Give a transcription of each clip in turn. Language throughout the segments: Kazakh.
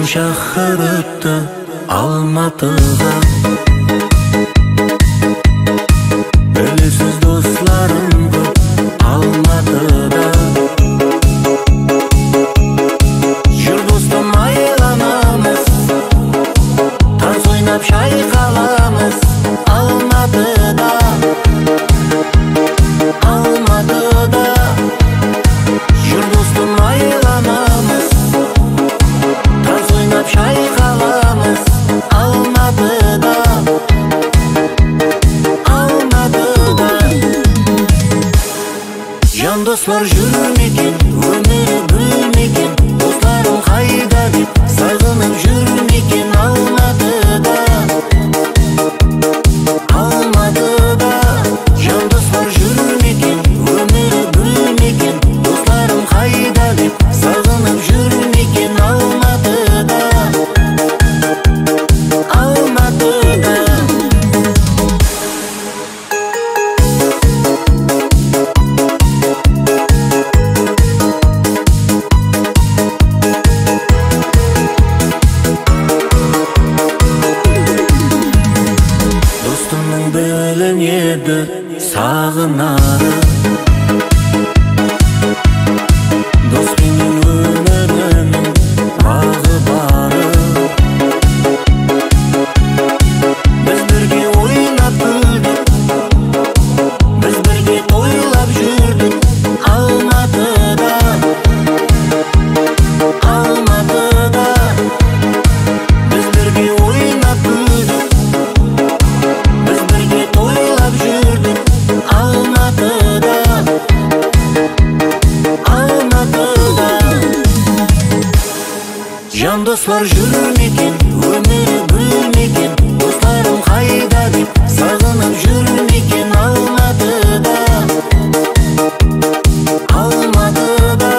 шахар өтті Алматыға. Білесіз достарым көп Алматыда. Жүр достым айланамыз, таз ойнап шайқаламыз Алматыда. Алматыда. Жүр достым айланамыз, таз ойнап шайқаламыз Алматыда. Алматыда. Жан достар жүрмекен, өмірі гүлмекен, достарым қайда деп сағынып жүрмекен Алматыда. Алматыда. Жан достар жүрмекен, өмірі гүлмекен, достарым қайда деп сағынып жүрмекен Алматыда. Алматыда. Достымның білінеді сағынары, доспенен өмірінің бағы бары. Біз бірге ойнап күлдік, біз бірге тойлап жүрдік Алматыда. Алматыда. Біз бірге ойнап күлдік, біз бірге тойлап жүрдік Алматыда. Алматыда. Жан достар жүрмекен, өмірі гүлмекен, достарым қайда деп сағынып жүрмекен Алматыда. Алматыда.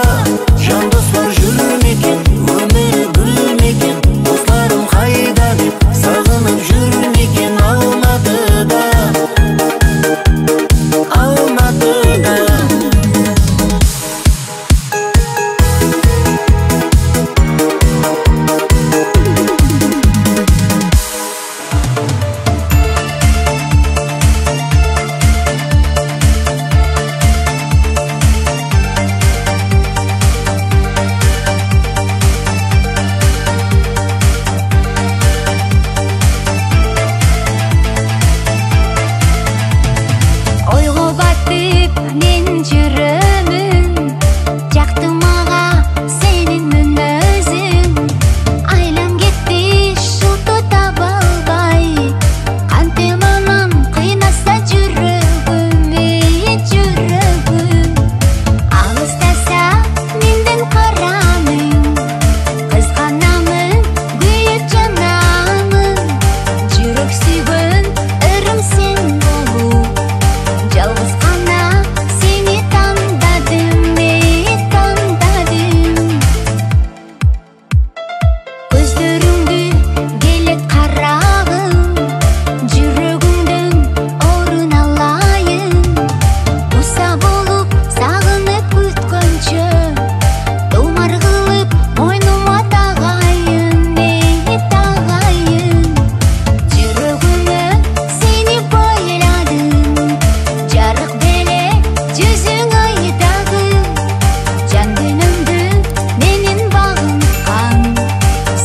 Жан достар жүрмекен, өмірі гүлмекен, достарым қайда деп сағынып жүрмекен Алматыда. Алматыда. Ойға батып мен жүрімін, жақтым аға сенің мінезің. Айлам кетті шуты таба албай, қантеманам қинаса жүрегім, жүрегім. Алыстаса менден қараның, қызғанамын күйіп жанамын. Жүрек сүйген ырым сен болу, жалғыз ғана сені таңдадым, таңдадым. Көздеріңді келет қарағым, жүрегіңдің орын алайын. Мұса болып сағынып күткенше, томар қылып мойныма тағайын, тағайын. Жүрегіме сені бойладым, жарық беле жүзің айдағы. Жан дүнімді менің бағынған,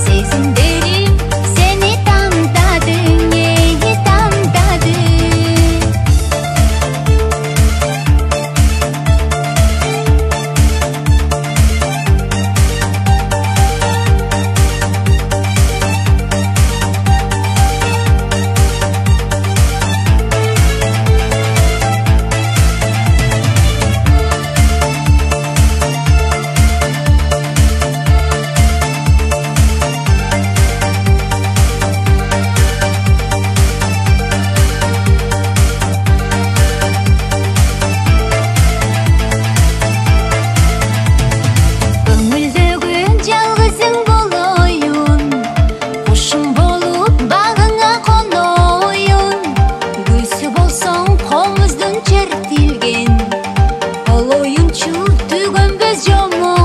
сезімдерім сені таңдадың, таңдадың. Көңілдегі жалғызың болойын, құшың болып бағыңа қонойын. Гүлсі болсаң қомыздың чертілген, олойын түген біз жомойын.